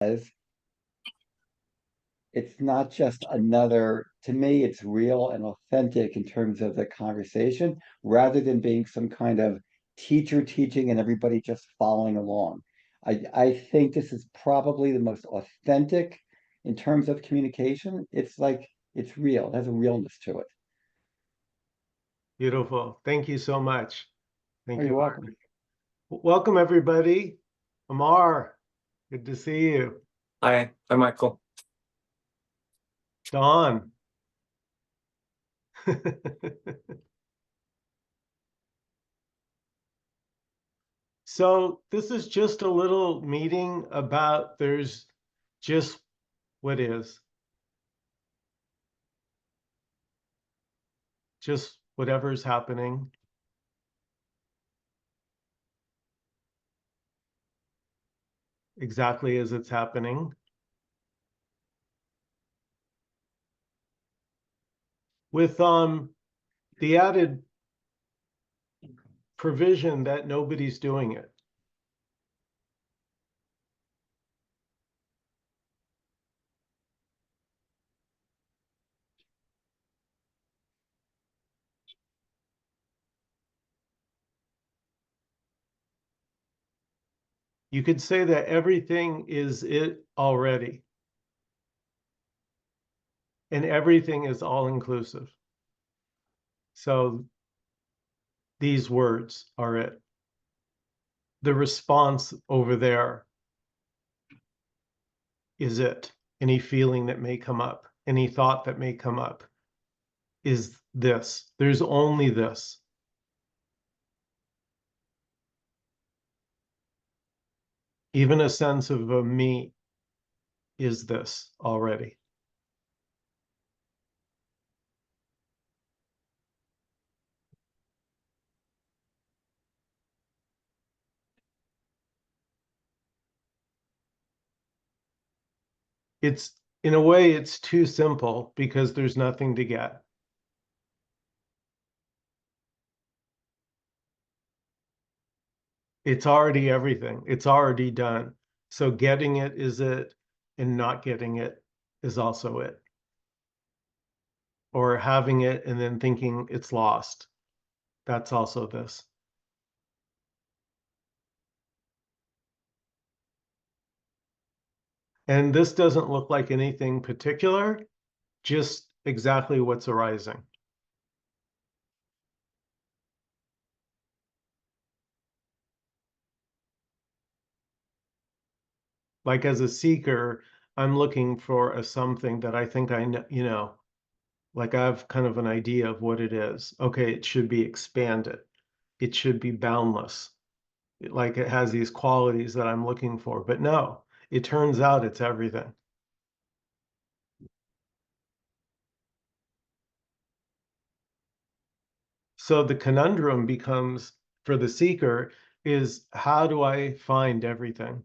It's not just another, to me, it's real and authentic in terms of the conversation, rather than being some kind of teacher teaching and everybody just following along. I think this is probably the most authentic in terms of communication. It's like it's real, it has a realness to it. Beautiful. Thank you so much. Oh, Thank you, you're welcome. Mark. Welcome, everybody. Amar, good to see you. Hi, I'm Michael. Dawn. So this is just a little meeting about there's just what is. Just whatever's happening. Exactly as it's happening. With the added provision that nobody's doing it. You could say that everything is it already. And everything is all inclusive. So these words are it. The response over there is it. Any feeling that may come up, any thought that may come up is this. There's only this. Even a sense of a me is this already. It's, in a way, it's too simple because there's nothing to get. It's already everything. It's already done. So getting it is it, and not getting it is also it. Or having it and then thinking it's lost. That's also this. And this doesn't look like anything particular, just exactly what's arising. Like as a seeker, I'm looking for a something that I think I know, like I have kind of an idea of what it is. Okay, it should be expanded. It should be boundless. Like it has these qualities that I'm looking for, but no, it turns out it's everything. So the conundrum becomes for the seeker is how do I find everything?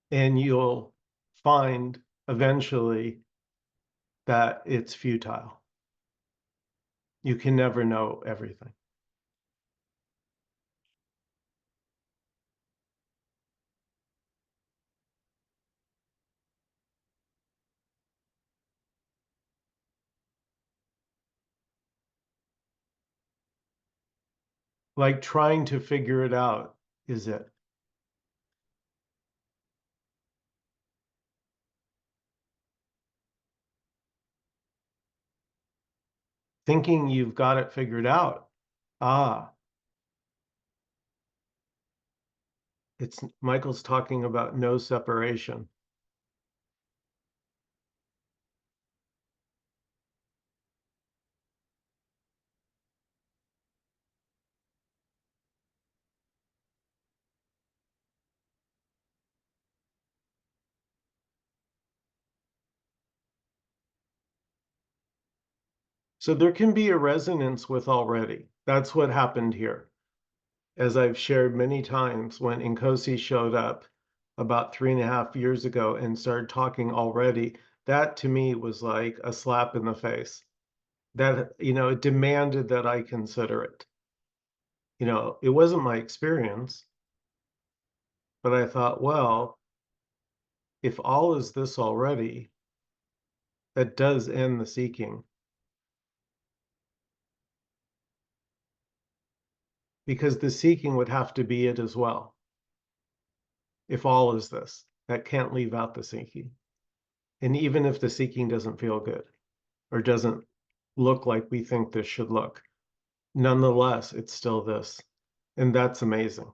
And you'll find eventually that it's futile. You can never know everything. Like trying to figure it out is it. Thinking you've got it figured out. Ah, it's Michael's talking about no separation. So there can be a resonance with already. That's what happened here. As I've shared many times, when Nkosi showed up about 3.5 years ago and started talking already, that to me was like a slap in the face. That, it demanded that I consider it. It wasn't my experience, but I thought, well, if all is this already, that does end the seeking. Because the seeking would have to be it as well. If all is this, that can't leave out the seeking. And even if the seeking doesn't feel good or doesn't look like we think this should look, nonetheless, it's still this. And that's amazing.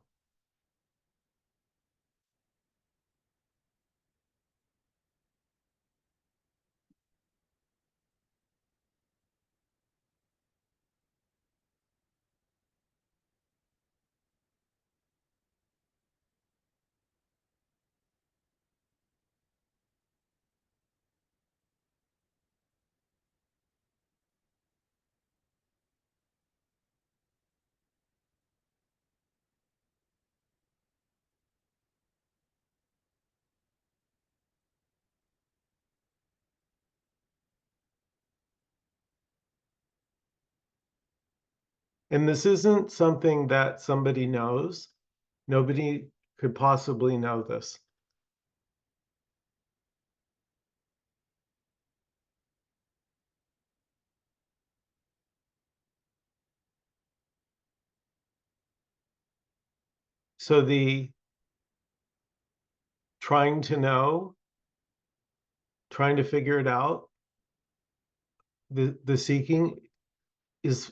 And this isn't something that somebody knows. Nobody could possibly know this. So the trying to know, trying to figure it out, the seeking is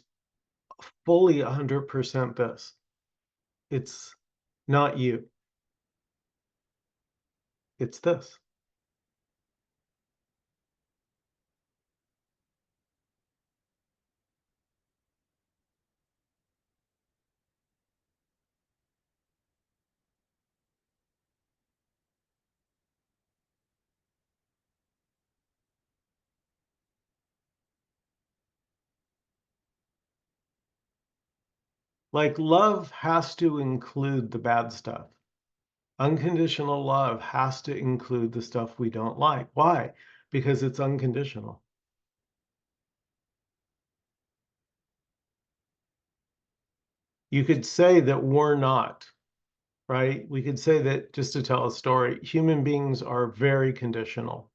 fully 100% this. It's not you. It's this. Like love has to include the bad stuff. Unconditional love has to include the stuff we don't like. Why? Because it's unconditional. You could say that we're not, right? We could say that, just to tell a story, human beings are very conditional.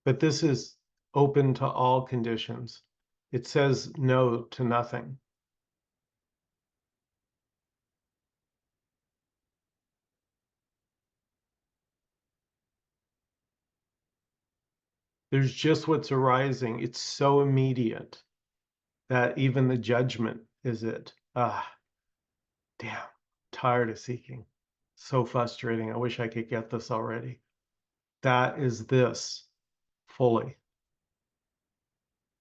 But this is open to all conditions. It says no to nothing. There's just what's arising. It's so immediate that even the judgment is it. Ah, damn, tired of seeking. So frustrating. I wish I could get this already. That is this fully,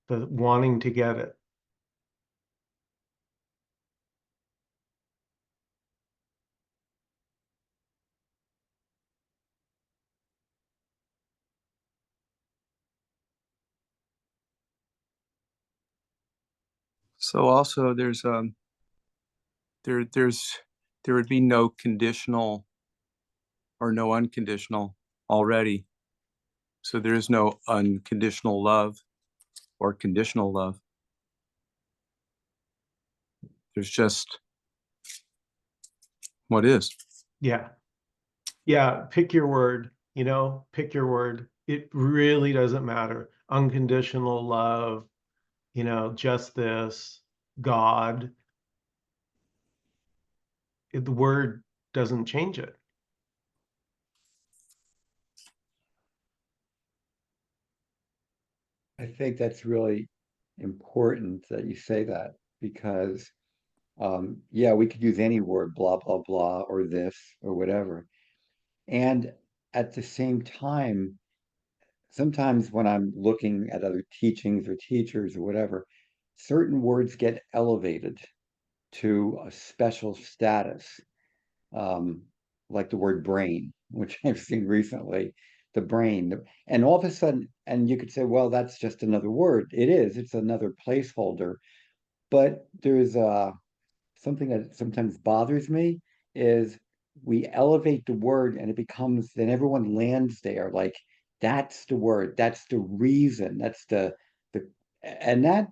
the wanting to get it. So also there's there would be no conditional or no unconditional already. So there is no unconditional love or conditional love. There's just what is. Yeah. Yeah. Pick your word, pick your word. It really doesn't matter. Unconditional love, just this, God. The word doesn't change it. I think that's really important that you say that because, yeah, we could use any word, blah, blah, blah, or this or whatever. And at the same time, sometimes when I'm looking at other teachings or teachers or whatever, certain words get elevated to a special status, um, like the word brain, which I've seen recently the brain. And all of a sudden, and you could say, well, that's just another word. It is, it's another placeholder. But there's something that sometimes bothers me is we elevate the word and it becomes, then everyone lands there like that's the word, that's the reason, that's the and that,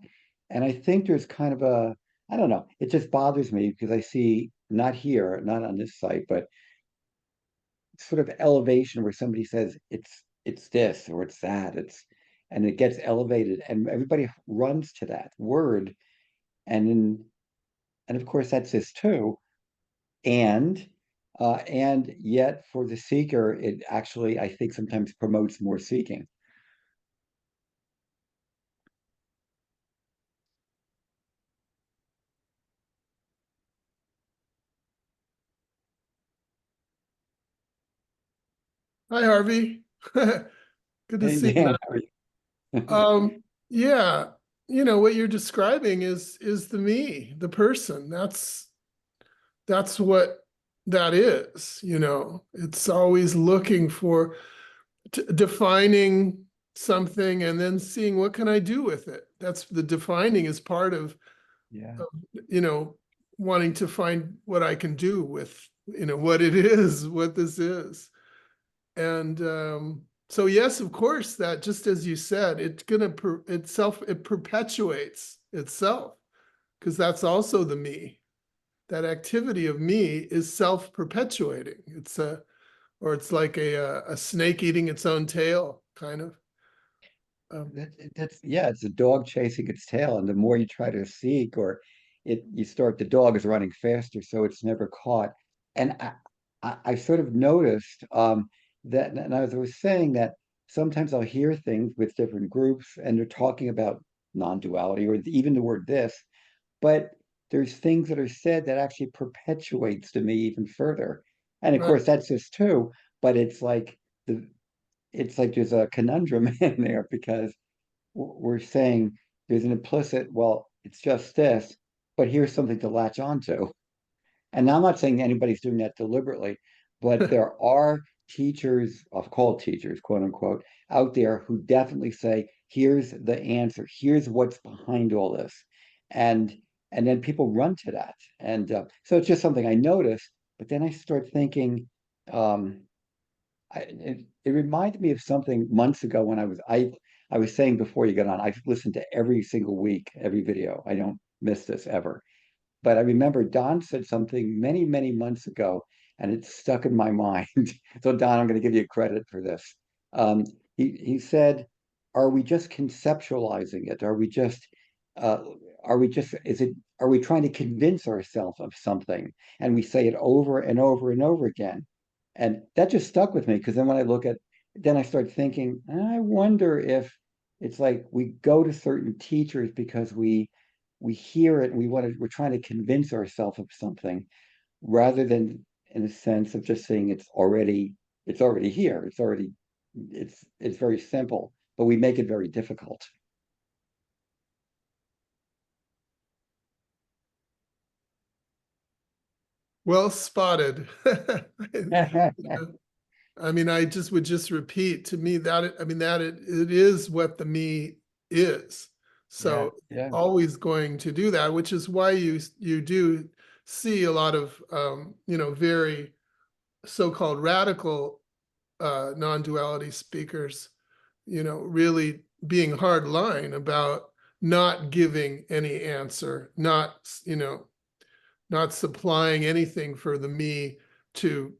and I think there's kind of a, I don't know, it just bothers me because I see not here, not on this site, but sort of elevation where somebody says it's this or it's that, it's, and it gets elevated and everybody runs to that word. And then, and of course that's this too. And yet for the seeker, it actually, I think, sometimes promotes more seeking. Hi, Harvey. Good to Hey, see you, Dan, man. how are you? Yeah, what you're describing is the me, the person. That's what that is, It's always looking for defining something and then seeing what can I do with it. That's the defining is part of, Yeah. you know, wanting to find what I can do with, what it is, what this is. And so yes, of course, that just as you said, it perpetuates itself because that's also the me. That activity of me is self-perpetuating. It's like a snake eating its own tail, kind of. That's, yeah, it's a dog chasing its tail, and the more you try to seek, or you start, the dog is running faster, so it's never caught. And I sort of noticed that, and as I was saying that sometimes I'll hear things with different groups, and they're talking about non-duality or even the word this, but there's things that are said that actually perpetuates to me even further. And of Right. course, that's just too, but the it's like there's a conundrum in there because we're saying there's an implicit, well, it's just this, but here's something to latch onto. And I'm not saying anybody's doing that deliberately, but there are teachers, I'll call teachers, quote unquote, out there who definitely say, here's the answer, here's what's behind all this. And and then people run to that. And so it's just something I noticed, but then I start thinking, um, it reminded me of something months ago when I was saying before you got on, I've listened to every single week, every video. I don't miss this ever. But I remember Don said something many, many months ago, and it stuck in my mind. So Don, I'm going to give you credit for this. Um, he said, "Are we just conceptualizing it? Uh, are we just is it are we trying to convince ourselves of something?" And we say it over and over and over again. And that just stuck with me because then when I look at, then I start thinking, I wonder if it's like we go to certain teachers because we hear it and we're trying to convince ourselves of something rather than in a sense of just saying it's already here. It's very simple, but we make it very difficult. Well spotted. I mean, I just would just repeat to me that it is what the me is. Yeah, So yeah. always going to do that, which is why you do see a lot of very so-called radical non-duality speakers, really being hard line about not giving any answer, not supplying anything for the me to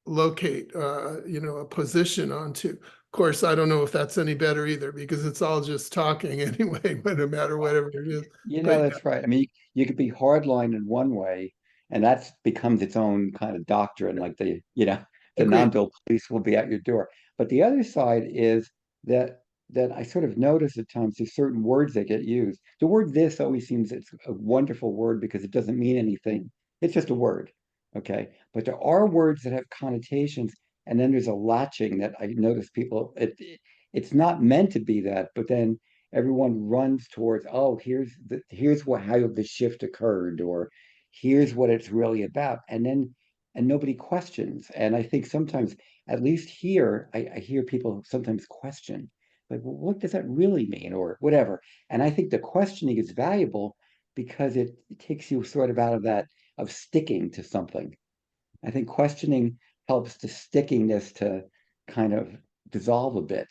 locate, a position onto. Of course, I don't know if that's any better either because it's all just talking anyway, but no matter whatever it is. But That's right. I mean, you could be hardline in one way, and that's becomes its own kind of doctrine, like the agreed. non-dual police will be at your door. But the other side is that I sort of notice at times there's certain words that get used. The word this always seems it's a wonderful word because it doesn't mean anything. It's just a word. Okay. But there are words that have connotations, and then there's a latching that I notice people it's not meant to be that, but then everyone runs towards, oh, here's what how the shift occurred, or here's what it's really about. And nobody questions. And I think sometimes at least here, I hear people sometimes question, like, well, what does that really mean, or whatever. And I think the questioning is valuable because it takes you sort of out of that of sticking to something. I think questioning helps the stickiness to kind of dissolve a bit.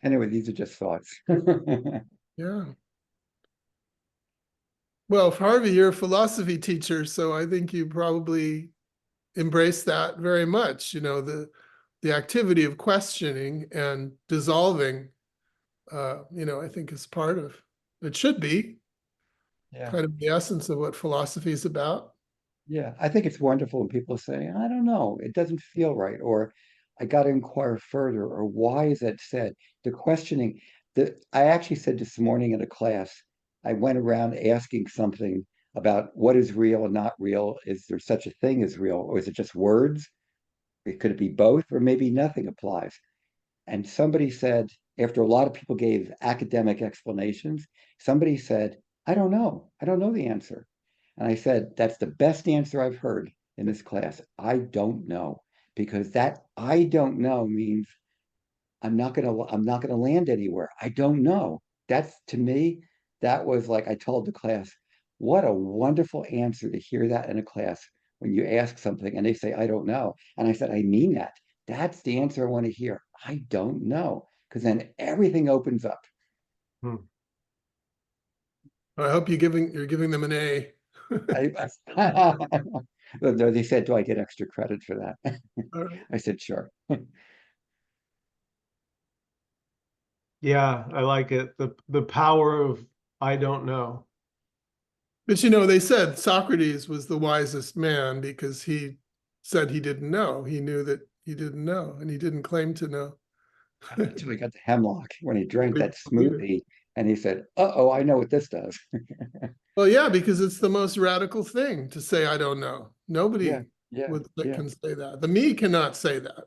Anyway, these are just thoughts. Yeah. Well, Harvey, you're a philosophy teacher, so I think you probably embrace that very much. You know, the activity of questioning and dissolving, you know, I think is part of it, should be Yeah. kind of the essence of what philosophy is about. Yeah, I think it's wonderful when people say, I don't know, it doesn't feel right, or I got to inquire further, or why is that said? The questioning, I actually said this morning in a class, I went around asking something about what is real and not real. Is there such a thing as real, or is it just words? Could it be both, or maybe nothing applies? And somebody said, after a lot of people gave academic explanations, somebody said, I don't know. I don't know the answer. And I said, that's the best answer I've heard in this class. I don't know. Because that I don't know means I'm not gonna land anywhere. I don't know. That's to me, that was like I told the class, what a wonderful answer to hear that in a class when you ask something and they say, I don't know. And I said, I mean that. That's the answer I want to hear. I don't know. Because then everything opens up. Hmm. I hope you're giving them an A. They said, do I get extra credit for that? All right. I said, sure. Yeah, I like it. The power of I don't know. But you know, they said Socrates was the wisest man because he said he didn't know. He knew that he didn't know, and he didn't claim to know. Until he got the hemlock when he drank But that he believed it. smoothie and he said, uh-oh, I know what this does. Well, yeah, because it's the most radical thing to say, I don't know. Yeah, Nobody yeah, yeah. can say that. The me cannot say that.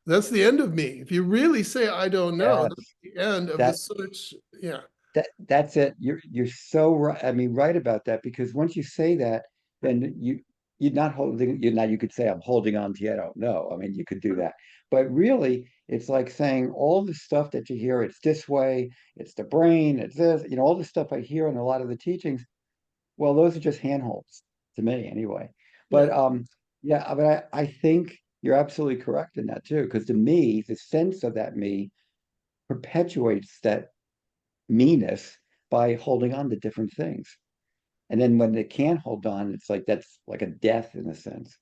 That's the end of me. If you really say, I don't know, Yes, that's the end of the that search. Yeah. that's it. You're so right. I mean, right about that, because once you say that, then you're not holding you now you could say I'm holding on to you, I don't know. I mean, you could do that. But really, it's like saying all the stuff that you hear, it's this way, it's the brain, it's this, all the stuff I hear in a lot of the teachings. Well, those are just handholds to me anyway. Yeah. But yeah, but I think you're absolutely correct in that too, because to me, the sense of that me perpetuates that meanness by holding on to different things. And then when they can't hold on, it's like that's like a death in a sense.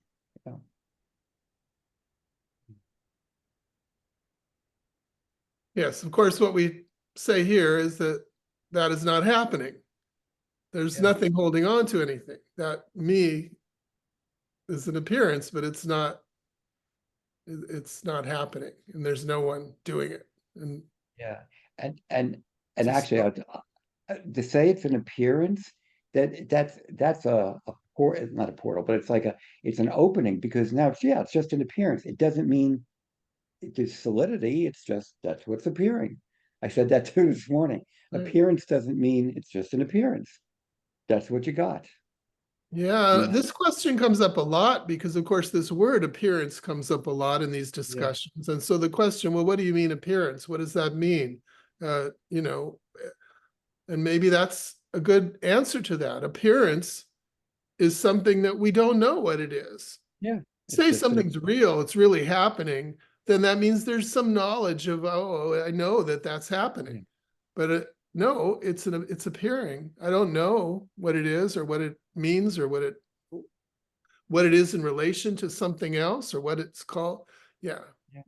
You know? Yes. Of course, what we say here is that that is not happening. There's Yeah. nothing holding on to anything. That me is an appearance, but it's not happening, and there's no one doing it. And Yeah. And just actually, to say it's an appearance, that's a port, not a portal, but it's an opening, because now it's just an appearance. It doesn't mean there's solidity. It's just that's what's appearing. I said that too this morning. right. Appearance doesn't mean it's just an appearance. That's what you got. Yeah, You know? this question comes up a lot because, of course, this word appearance comes up a lot in these Yeah. discussions. And so the question, well, what do you mean appearance? What does that mean? You know, and maybe that's a good answer to that. Appearance is something that we don't know what it is. Yeah. It's Say just something's real, it's really happening, then that means there's some knowledge of, oh, I know that that's happening. But no, it's appearing. I don't know what it is or what it means or what it is in relation to something else or what it's called. Yeah. Yeah.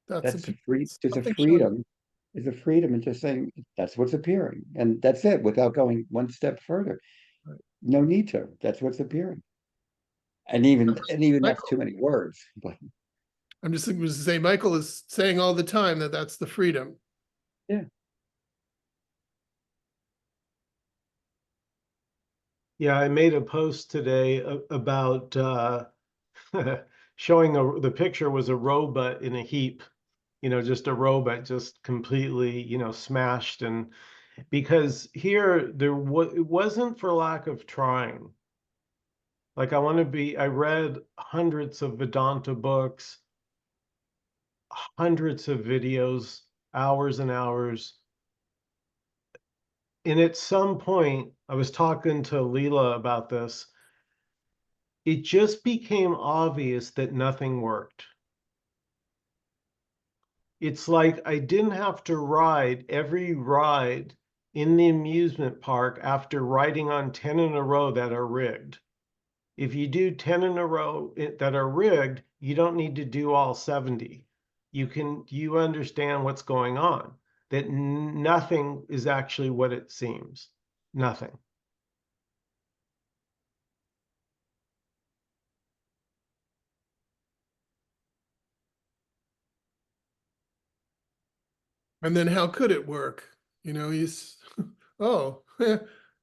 That's That's a free. There's a something showing. freedom. There's a freedom in just saying that's what's appearing, and that's it, without going one step further. Right. No need to. That's what's appearing. And even that's Michael, too many words. But I'm just going to say, Michael is saying all the time that that's the freedom. yeah, Yeah, I made a post today about showing the picture was a robot in a heap, you know, just a robot, just completely, you know, smashed. And because here it wasn't for lack of trying. Like I read hundreds of Vedanta books, hundreds of videos, hours and hours. And at some point, I was talking to Leela about this. It just became obvious that nothing worked. It's like I didn't have to ride every ride in the amusement park after riding on 10 in a row that are rigged. If you do 10 in a row that are rigged, you don't need to do all 70. You understand what's going on, that nothing is actually what it seems. Nothing. And then how could it work? You know, oh,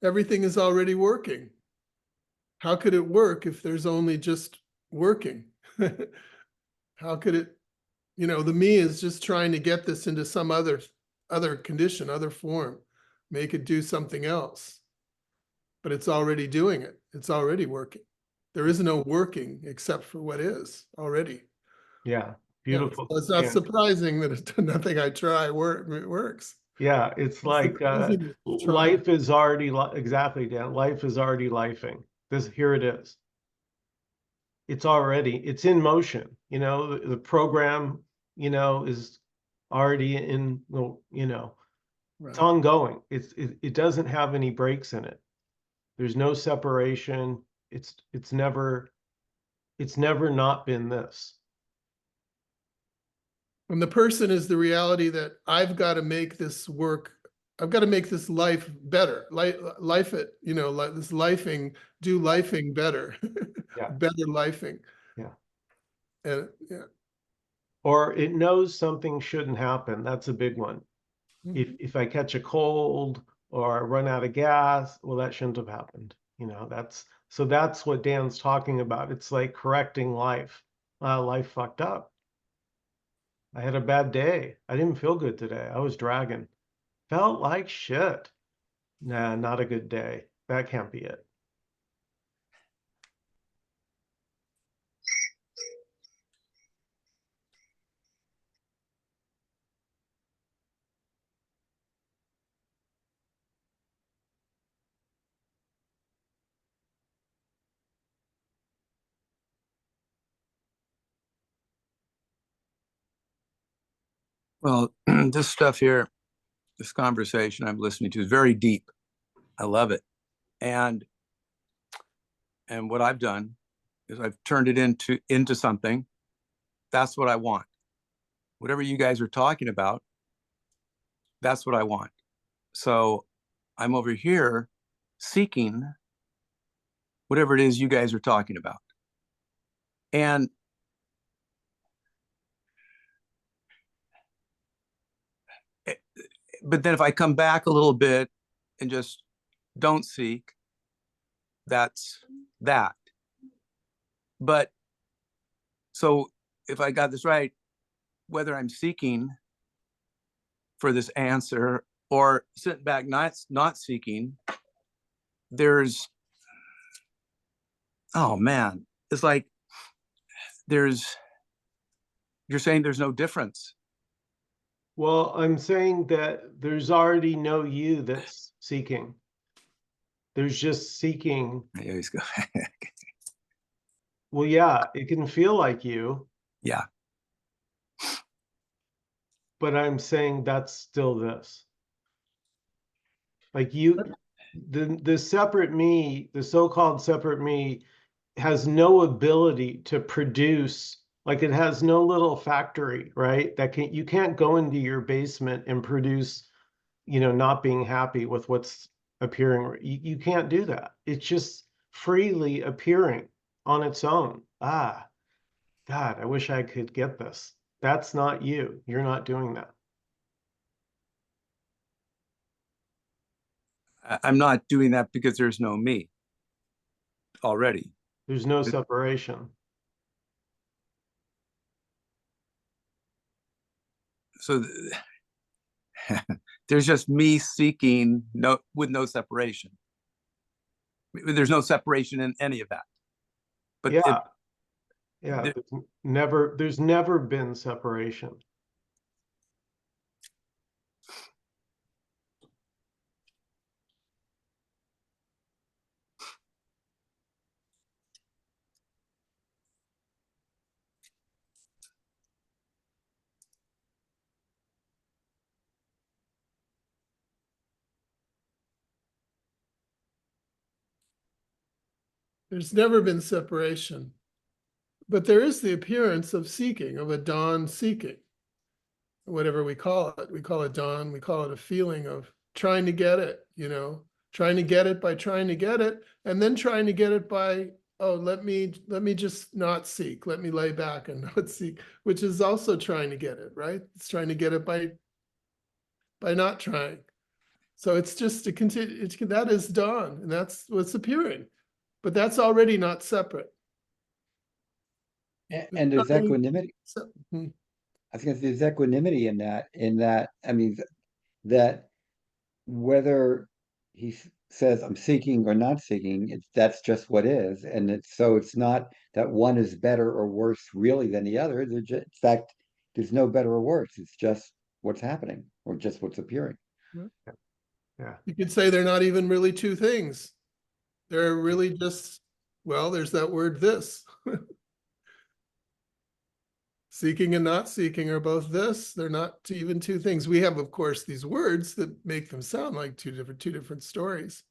everything is already working. How could it work if there's only just working? How could it, you know, the me is just trying to get this into some other condition, other form, make it do something else. But it's already doing it. It's already working. There is no working except for what is already. Yeah. Yeah, Beautiful. so it's not Yeah. surprising that nothing I try works. Yeah, it's like surprising to try. life is already exactly, Dan. Life is already lifing. Here it is. It's in motion. You know, the program, you know, is already in, you know, it's Right. ongoing. It doesn't have any breaks in it. There's no separation. It's never not been this. And the person is the reality that I've got to make this work. I've got to make this life better. Life it, you know, like this lifing, do lifing better. Yeah. Better lifing. Yeah. And yeah. Or it knows something shouldn't happen. That's a big one. If I catch a cold or I run out of gas, well, that shouldn't have happened. You know, that's what Dan's talking about. It's like correcting life. Life fucked up. I had a bad day. I didn't feel good today. I was dragging. Felt like shit. Nah, not a good day. That can't be it. Well, this stuff here, this conversation I'm listening to is very deep. I love it. And what I've done is I've turned it into something. That's what I want. Whatever you guys are talking about, that's what I want. So I'm over here seeking whatever it is you guys are talking about. And but then if I come back a little bit and just don't seek, that's that. But so if I got this right, whether I'm seeking for this answer or sitting back not seeking, there's, oh man, it's like you're saying there's no difference. Well, I'm saying that there's already no you that's seeking. There's just seeking. I always go, Well, yeah, it can feel like you, yeah. but I'm saying that's still this. Like the separate me, the so-called separate me has no ability to produce, like it has no little factory, right? You can't go into your basement and produce, you know, not being happy with what's appearing. You can't do that. It's just freely appearing on its own. Ah, God, I wish I could get this. That's not you. You're not doing that. I'm not doing that because there's no me already. There's no separation. so there's just me seeking with no separation. There's no separation in any of that. But Yeah. Yeah, there- there's never been separation. There's never been separation. But there is the appearance of seeking, of a dawn seeking. Whatever we call it. We call it dawn, we call it a feeling of trying to get it, trying to get it by trying to get it, and then trying to get it by, oh, let me just not seek. Let me lay back and not seek, which is also trying to get it, right? It's trying to get it by not trying. So it's just a continue, that is dawn, and that's what's appearing. But that's already not separate. And there's Nothing- equanimity. Hmm. I think there's equanimity in that, I mean, that whether he says I'm seeking or not seeking, that's just what is. And it's not that one is better or worse really than the other. In fact, there's no better or worse. It's just what's happening or just what's appearing. Yeah. You could say they're not even really two things. They're really just, well, there's that word this. Seeking and not seeking are both this. They're not even two things. We have, of course, these words that make them sound like two different stories.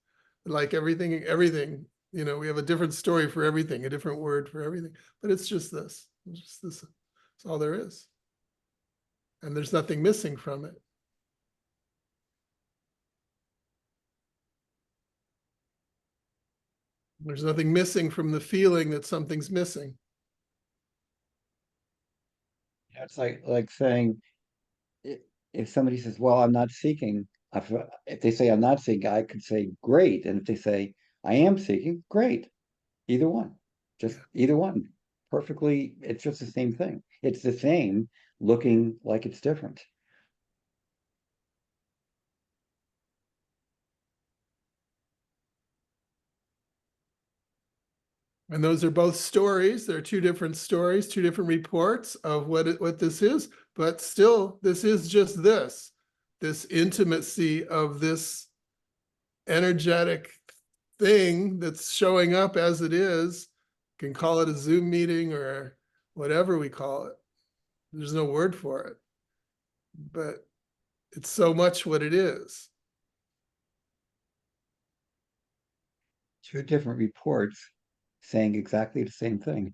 Like everything, we have a different story for everything, a different word for everything. But it's just this. It's just this. That's all there is. And there's nothing missing from it. There's nothing missing from the feeling that something's missing. It's like saying if somebody says, "Well, I'm not seeking," if they say I'm not seeking, I could say great, and if they say I am seeking, great. Either one, just either one, perfectly. It's just the same thing. It's the same, looking like it's different. And those are both stories. They're two different stories, two different reports of what this is, but still, this is just this intimacy of this energetic thing that's showing up as it is. You can call it a Zoom meeting or whatever we call it. There's no word for it, but it's so much what it is. Two different reports saying exactly the same thing.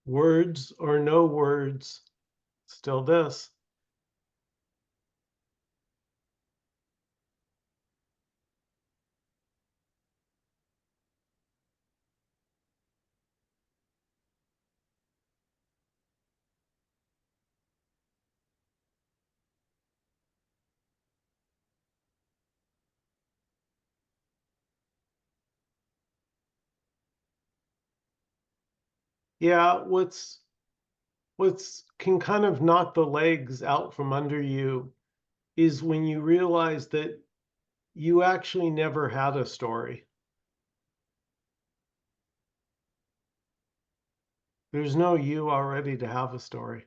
Words or no words, still this. Yeah, what's can kind of knock the legs out from under you is when you realize that you actually never had a story. There's no you already to have a story.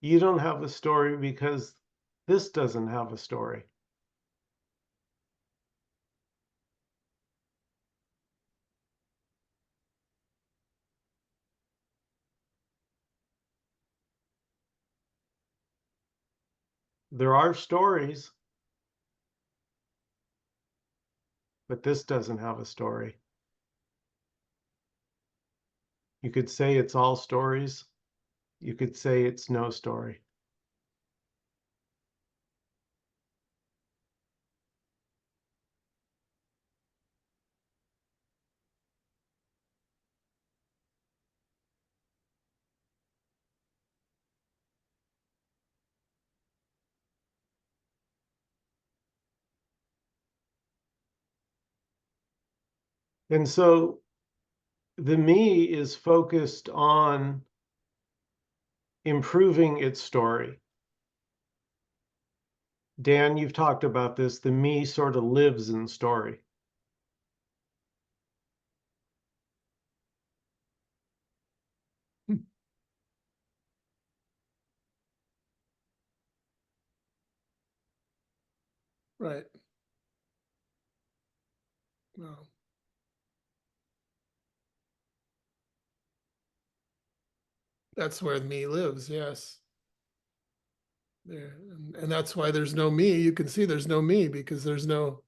You don't have a story because this doesn't have a story. There are stories, but this doesn't have a story. You could say it's all stories. You could say it's no story. And so the me is focused on improving its story. Dan, you've talked about this. The me sort of lives in story. Right. Well, that's where me lives, yes. There, and that's why there's no me. You can see there's no me because there's no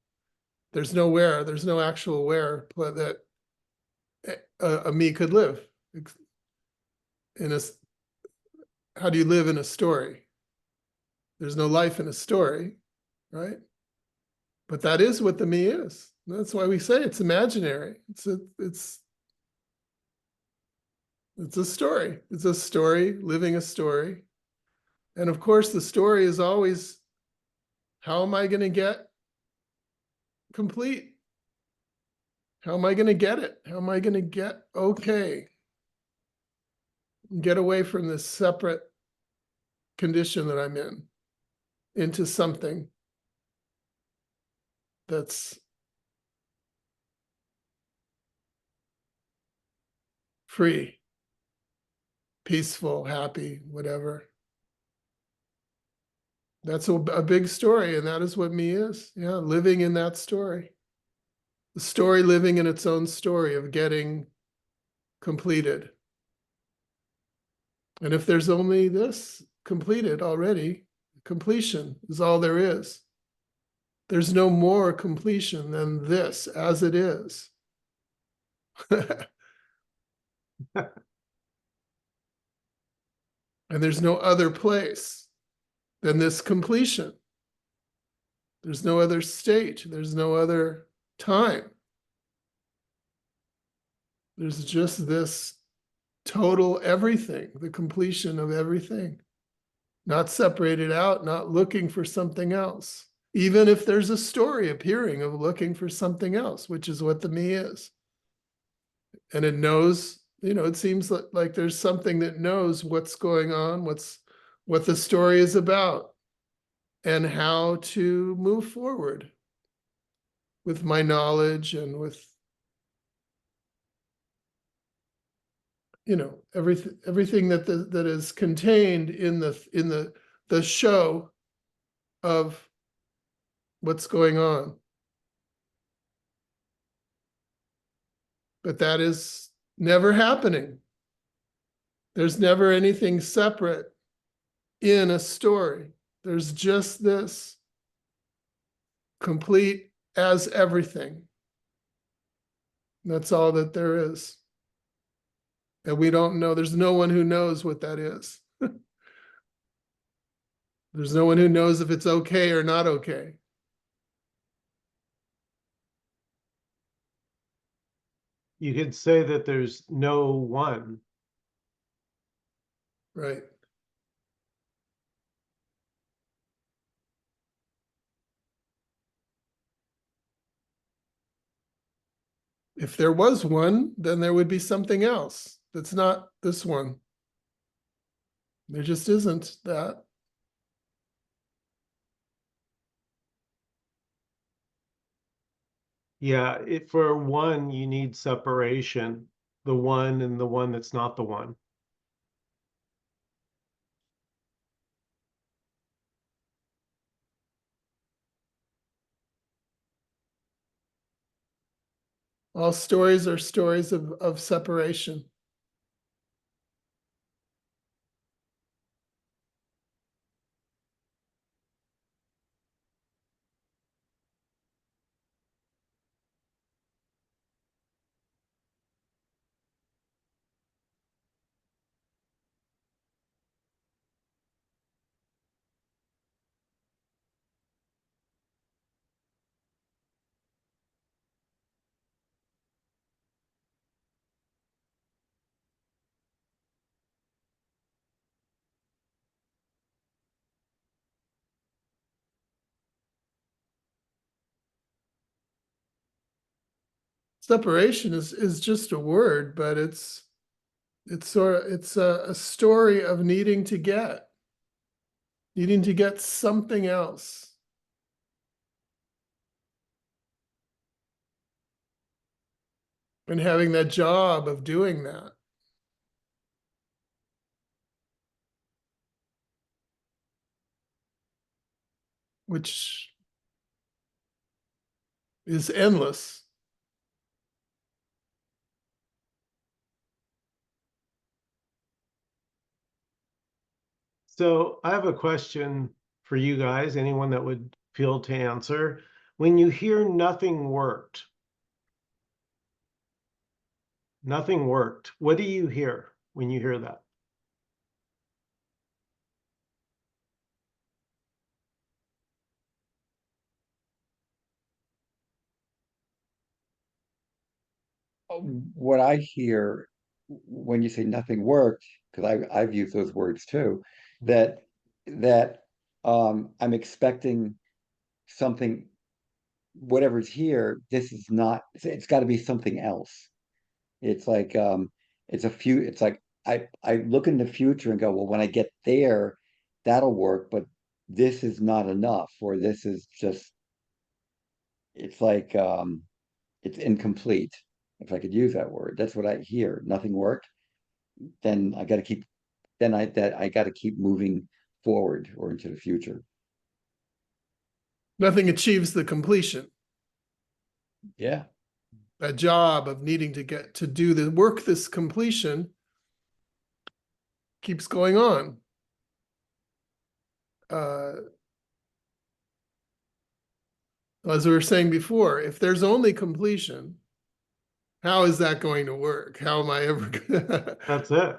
where, there's no actual where, but that a me could live in a. How do you live in a story? There's no life in a story, right? But that is what the me is. That's why we say it's imaginary. It's a story. It's a story, living a story. And of course, the story is always, how am I going to get complete? How am I going to get it? How am I going to get okay? Get away from this separate condition that I'm in into something that's free, peaceful, happy, whatever. That's a big story, and that is what me is. Yeah, living in that story. The story living in its own story of getting completed. And if there's only this completed already, completion is all there is. There's no more completion than this as it is. And there's no other place than this completion. There's no other state. There's no other time. There's just this total everything, the completion of everything. Not separated out, not looking for something else. Even if there's a story appearing of looking for something else, which is what the me is. And it knows, it seems like there's something that knows what's going on, what the story is about, and how to move forward with my knowledge and with everything that is contained in the show of what's going on. But that is never happening. There's never anything separate in a story. There's just this complete as everything. That's all that there is. And we don't know, there's no one who knows what that is. There's no one who knows if it's okay or not okay. You could say that there's no one. Right. If there was one, then there would be something else that's not this one. There just isn't that. Yeah, for one, you need separation, the one and the one that's not the one. All stories are stories of separation. Separation is just a word, but it's a story of needing to get something else. And having that job of doing that. Which is endless. So I have a question for you guys, anyone that would feel to answer. When you hear nothing worked, what do you hear when you hear that? What I hear when you say nothing worked, because I've used those words too, that I'm expecting something, whatever's here, this is not, it's got to be something else. It's like it's like I look in the future and go, well, when I get there, that'll work, but this is not enough, or this is just, it's like it's incomplete, if I could use that word. That's what I hear. Nothing worked. Then I got to keep. Then I got to keep moving forward or into the future. Nothing achieves the completion. Yeah. That job of needing to get to do the work, this completion keeps going on. As we were saying before, if there's only completion, how is that going to work? How am I ever gonna? That's it.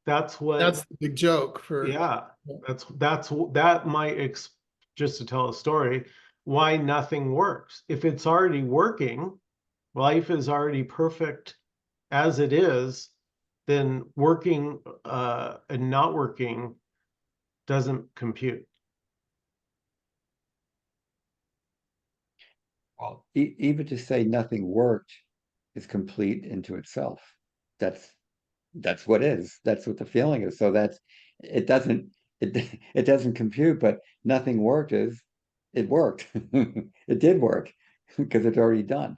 That's what. That's the big joke for. Yeah. That might just to tell a story why nothing works. If it's already working, life is already perfect as it is, then working and not working doesn't compute. Well, even to say nothing worked is complete into itself. That's that's what is. That's what the feeling is. So that's it doesn't it doesn't compute, but nothing worked is it worked. It did work because it's already done.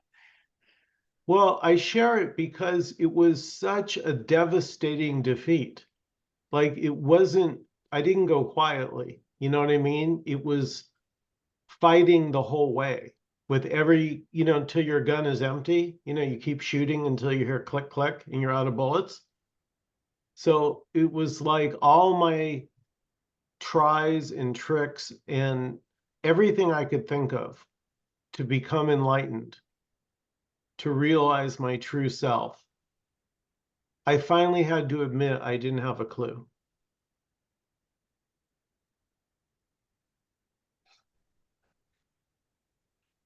Well, I share it because it was such a devastating defeat. Like it wasn't, I didn't go quietly. You know what I mean? It was fighting the whole way with every, until your gun is empty. You keep shooting until you hear click, click, and you're out of bullets. So it was like all my tries and tricks and everything I could think of to become enlightened, to realize my true self. I finally had to admit I didn't have a clue.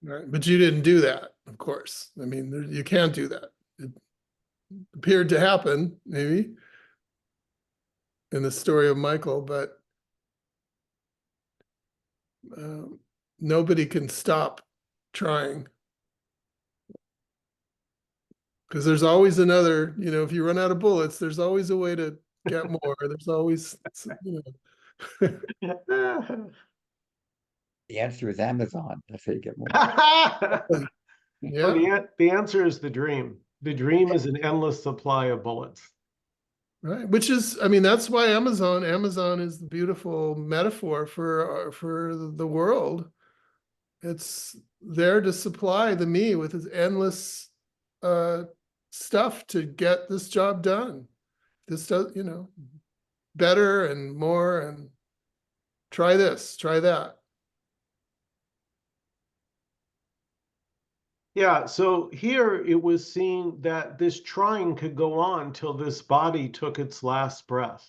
Right. But you didn't do that, of course. I mean, you can't do that. It appeared to happen, maybe, in the story of Michael, but nobody can stop trying. Because there's always another, if you run out of bullets, there's always a way to get more. There's always, The answer is Amazon. That's how you get more. Well, yeah, the answer is the dream. The dream is an endless supply of bullets. right. Which is, that's why Amazon is the beautiful metaphor for the world. It's there to supply the me with its endless stuff to get this job done. This does, better and more, and try this, try that. Yeah, so here it was seen that this trying could go on till this body took its last breath.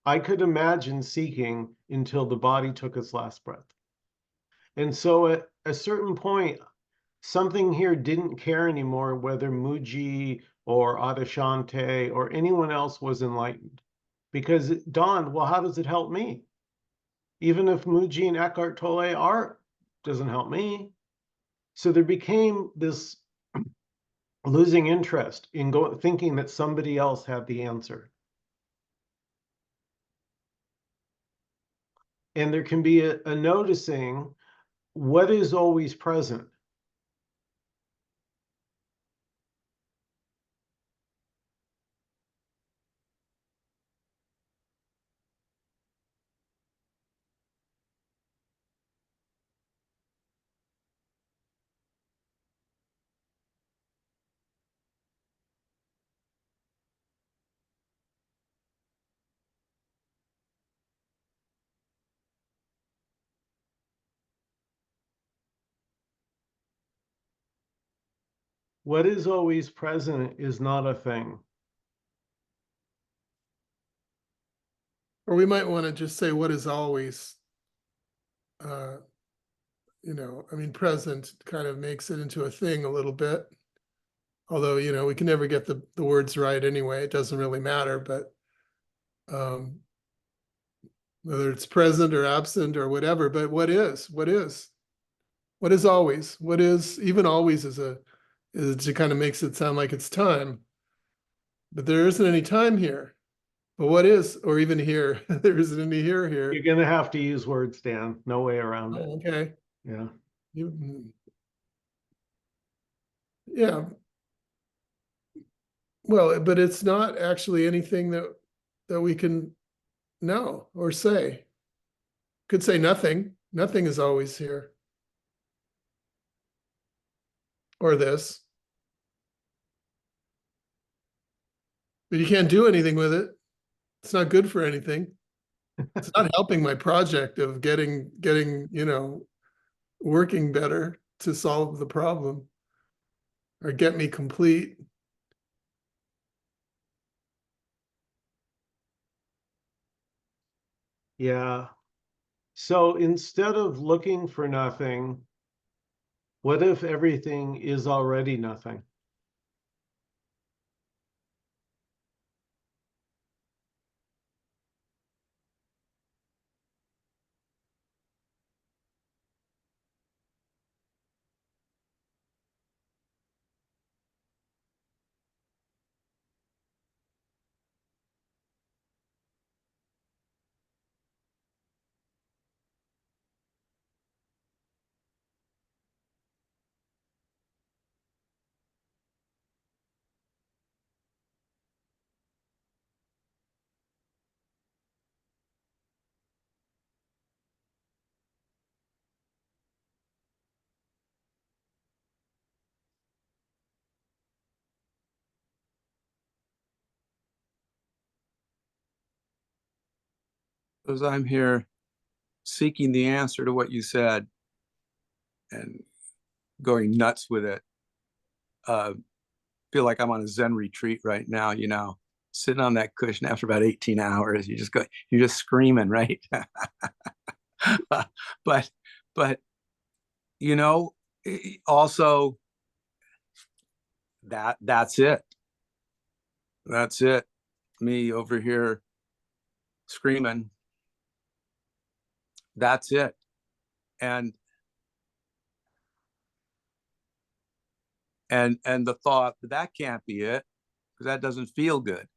I could imagine seeking until the body took its last breath. And so at a certain point, something here didn't care anymore whether Muji or Adashante or anyone else was enlightened. Because it dawned, well, how does it help me? Even if Muji and Eckhart Tolle are, doesn't help me. So there became this losing interest in thinking that somebody else had the answer. And there can be a noticing what is always present. What is always present is not a thing. Or we might want to just say what is always, present kind of makes it into a thing a little bit. Although, we can never get the words right anyway. It doesn't really matter, but whether it's present or absent or whatever, but what is always, even always is it kind of makes it sound like it's time, but there isn't any time here. But what is, or even here, there isn't any here. You're going to have to use words, Dan. No way around it. Okay. Yeah. Yeah. Well, but it's not actually anything that we can know or say. Could say nothing. Nothing is always here. Or this. But you can't do anything with it. It's not good for anything. It's not helping my project of getting, working better to solve the problem or get me complete. Yeah. So instead of looking for nothing, what if everything is already nothing? As I'm here seeking the answer to what you said and going nuts with it. Feel like I'm on a Zen retreat right now, sitting on that cushion after about 18 hours. You're just screaming, right? but also that's it. That's it. Me over here screaming. That's it. And and the thought that can't be it because that doesn't feel good.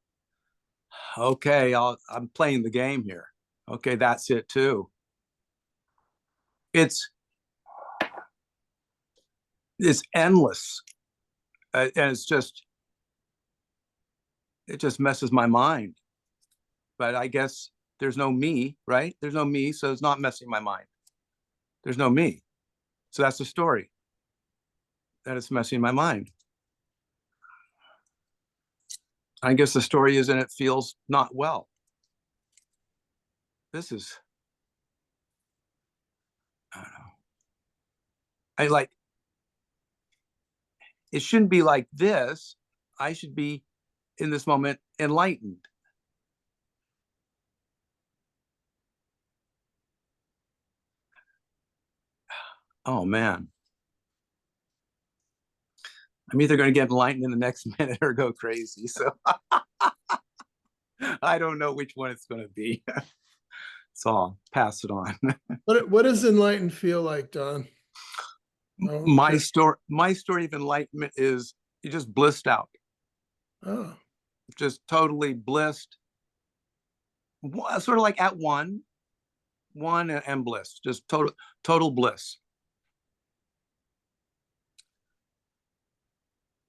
Okay, I'm playing the game here. Okay, that's it too. It's endless, and it just messes my mind. But I guess there's no me, right? There's no me, so it's not messing my mind. There's no me, so that's the story. That it's messing my mind. I guess the story is, and it feels not well. This is, I don't know. It shouldn't be like this. I should be in this moment enlightened. Oh man. I'm either going to get enlightened in the next minute or go crazy. So I don't know which one it's going to be. So I'll pass it on. What does enlightened feel like, Don? Oh, My story of enlightenment is you just blissed out, oh, just totally blissed, sort of like at one and bliss, just total bliss.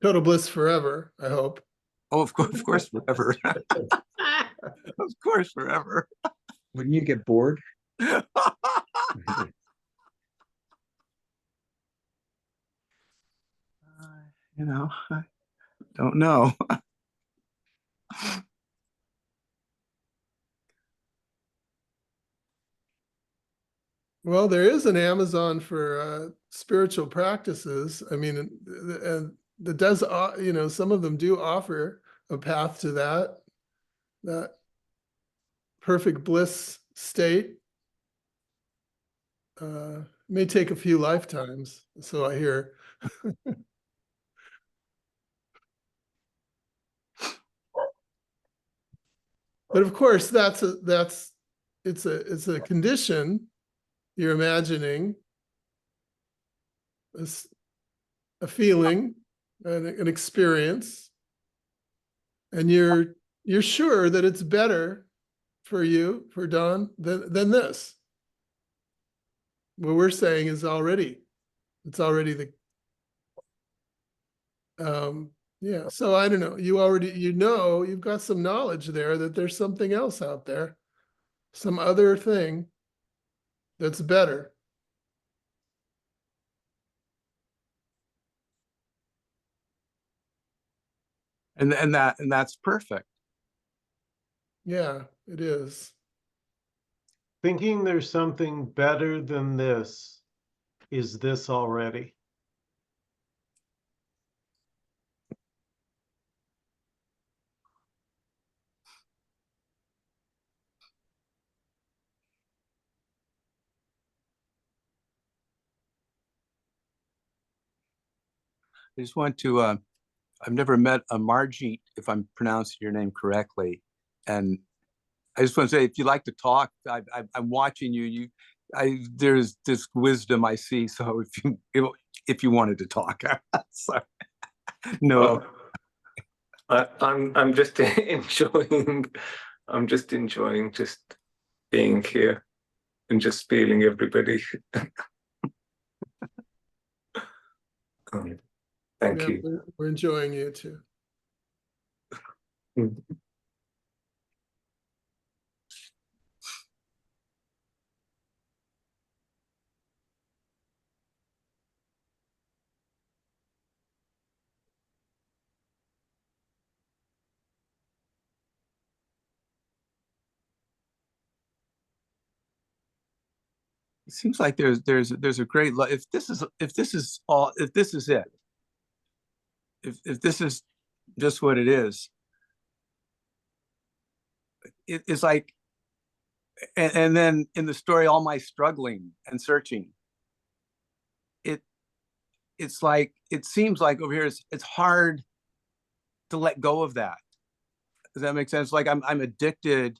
total bliss forever, I hope. Oh, of course, forever. Of course, forever. Wouldn't you get bored? You know, I don't know. Well, there is an Amazon for spiritual practices. I mean, and that does, you know, some of them do offer a path to that perfect bliss state. May take a few lifetimes, so I hear. But of course, it's a condition. You're imagining a feeling, an experience, and you're sure that it's better for you, for Don, than this. What we're saying is it's already the yeah. So I don't know. You've got some knowledge there that there's something else out there, some other thing that's better. And that's perfect. Yeah, it is. Thinking there's something better than this is this already. I just want to, I've never met a Margit, if I'm pronouncing your name correctly. And I just want to say, if you like to talk, I'm watching you. There's this wisdom I see. So if you wanted to talk, sorry. No. Well, I'm just enjoying. I'm just enjoying just being here and just feeling everybody. Thank Yeah, you. we're enjoying you too. It seems like there's a great if this is it, if this is just what it is, it's like, and then in the story, all my struggling and searching, it's like, it seems like over here it's hard to let go of that. Does that make sense? Like I'm addicted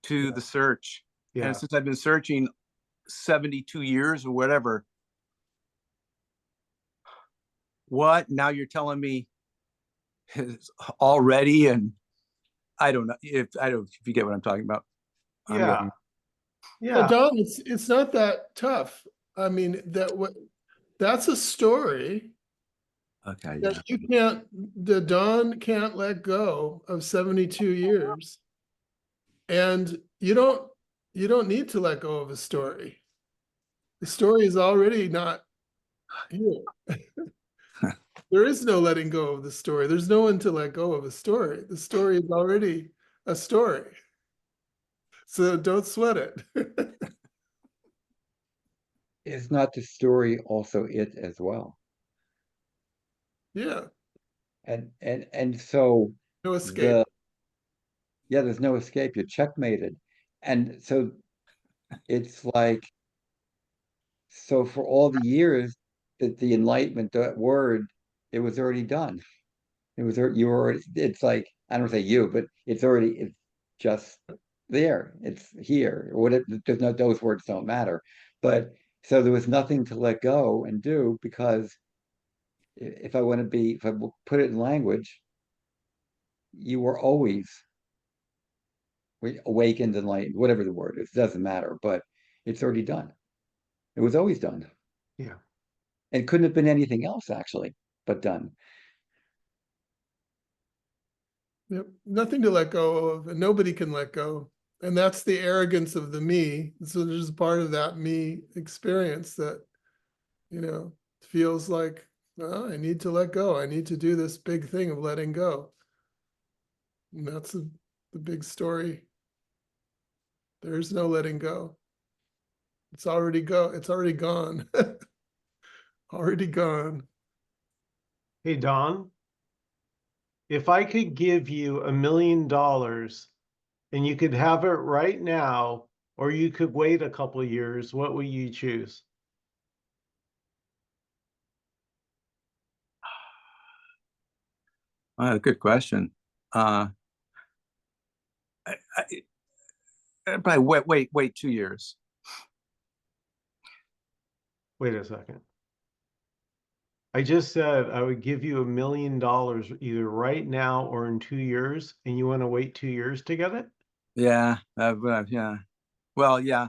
to the search. Yeah. And since I've been searching 72 years or whatever, What? Now you're telling me already? And I don't know if you get what I'm talking about. I'm Yeah. getting, Well, Yeah. Don, it's not that tough. I mean, that's a story okay. that Yeah. the Don can't let go of 72 years. And you don't need to let go of a story. The story is already not here. There is no letting go of the story. There's no one to let go of a story. The story is already a story. So don't sweat it. Is not the story also it as well? Yeah, And so no escape. yeah, there's no escape. You're checkmated. And so it's like, so for all the years that the Enlightenment, that word, it was already done. You were already, it's like, I don't say you, but it's just there. It's here. Or what there's no, those words don't matter. But so there was nothing to let go and do, because if I put it in language, you were always awakened, enlightened, whatever the word is, doesn't matter, but it's already done. It was always done. Yeah. And couldn't have been anything else actually, but done. Yep. Nothing to let go of, and nobody can let go. And that's the arrogance of the me. So there's part of that me experience that, feels like, oh, I need to let go. I need to do this big thing of letting go. And that's the big story. There's no letting go. It's already gone. Already gone. Hey, Don, if I could give you $1 million and you could have it right now, or you could wait a couple of years, what would you choose? Good question. Probably wait 2 years. Wait a second. I just said I would give you $1 million either right now or in 2 years, and you want to wait 2 years to get it? Yeah. Yeah. Well, yeah.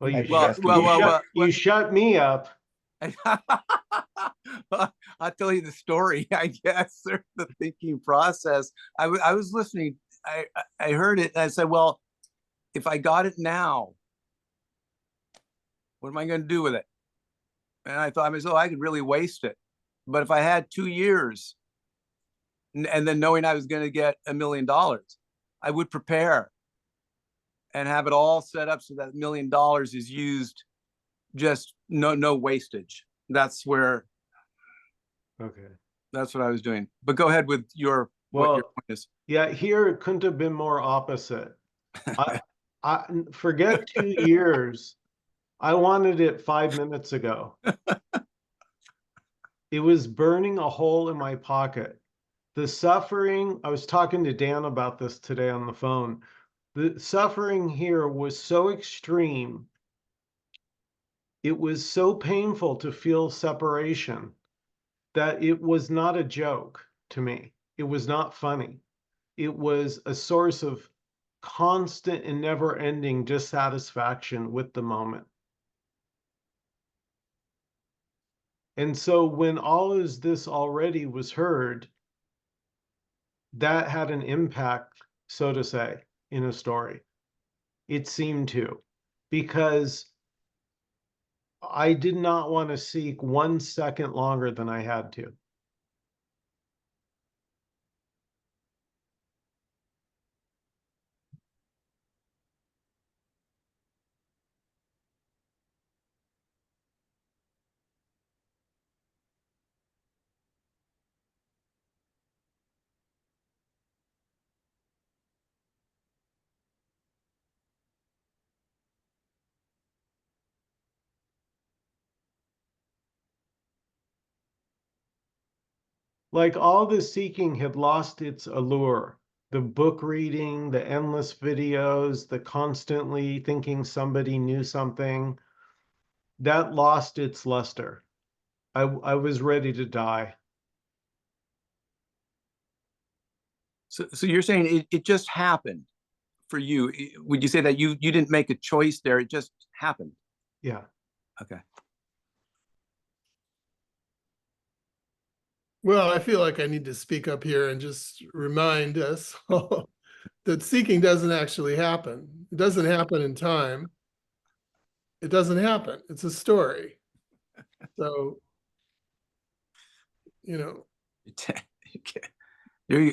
Well, I think that's you shut me up. I'll tell you the story, I guess, or the thinking process. I was listening. I heard it. And I said, well, if I got it now, what am I going to do with it? And I thought, I could really waste it. But if I had 2 years, and then knowing I was going to get $1 million, I would prepare and have it all set up so that $1 million is used, just no wastage. That's where. Okay. That's what I was doing. But go ahead with what your point is. Yeah, here it couldn't have been more opposite. I forget 2 years. I wanted it 5 minutes ago. It was burning a hole in my pocket. The suffering, I was talking to Dan about this today on the phone. The suffering here was so extreme. It was so painful to feel separation that it was not a joke to me. It was not funny. It was a source of constant and never-ending dissatisfaction with the moment. And so when all of this already was heard, that had an impact, so to say, in a story. It seemed to, because I did not want to seek 1 second longer than I had to. Like all the seeking had lost its allure. The book reading, the endless videos, the constantly thinking somebody knew something, that lost its luster. I was ready to die. So you're saying it just happened for you? Would you say that you didn't make a choice there? It just happened. Yeah. Okay. Well, I feel like I need to speak up here and just remind us all that seeking doesn't actually happen. It doesn't happen in time. It doesn't happen. It's a story. So, you know,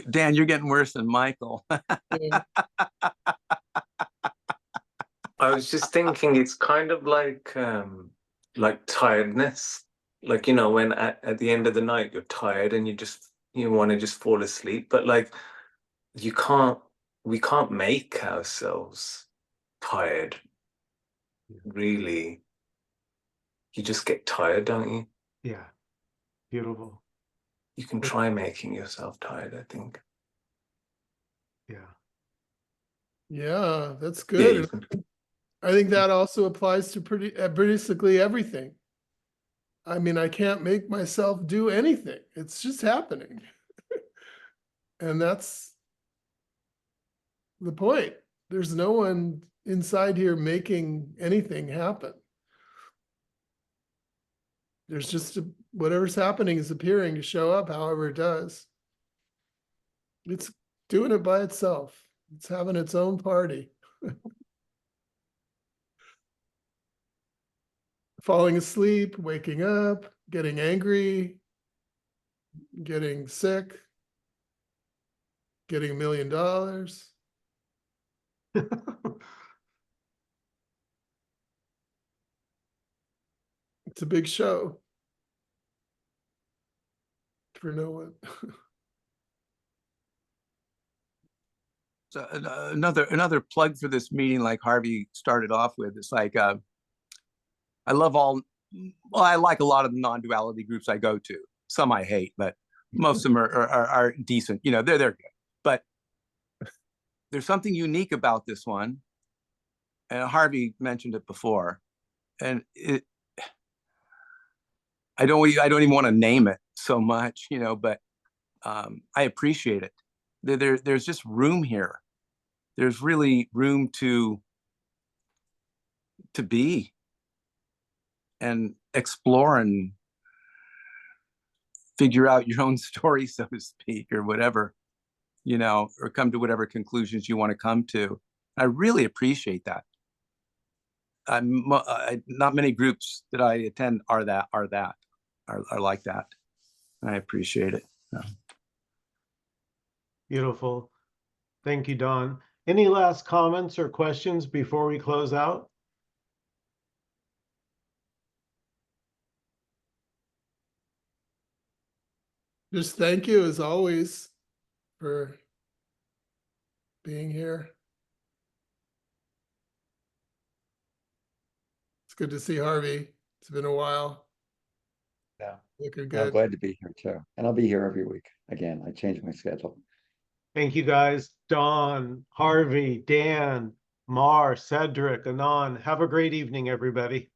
Dan, you're getting worse than Michael. yeah, I was just thinking it's kind of like tiredness. Like, you know, when at the end of the night you're tired and you want to just fall asleep, but like we can't make ourselves tired, really. You just get tired, don't you? Yeah. Beautiful. You can try making yourself tired, I think. Yeah. yeah, that's Yeah, good. you can. I think that also applies to basically everything. I mean, I can't make myself do anything. It's just happening. And that's the point. There's no one inside here making anything happen. There's just whatever's happening is appearing to show up however it does. It's doing it by itself. It's having its own party. Falling asleep, waking up, getting angry, getting sick, getting $1 million. It's a big show for no one. So another plug for this meeting, like Harvey started off with, it's like I love I like a lot of the non-duality groups I go to. Some I hate, but most of them are decent. You know, they're good. But there's something unique about this one, and Harvey mentioned it before, and I don't even want to name it so much, you know, but I appreciate it. There's just room here. There's really room to be and explore and figure out your own story, so to speak, or whatever, you know, or come to whatever conclusions you want to come to. I really appreciate that. Not many groups that I attend are like that. I appreciate it. So. Beautiful. Thank you, Don. Any last comments or questions before we close out? Just thank you as always for being here. It's good to see Harvey. It's been a while. Yeah. Looking I'm good. glad to be here too. And I'll be here every week. Again, I changed my schedule. Thank you, guys. Don, Harvey, Dan, Mar, Cedric, Anon. Have a great evening, everybody.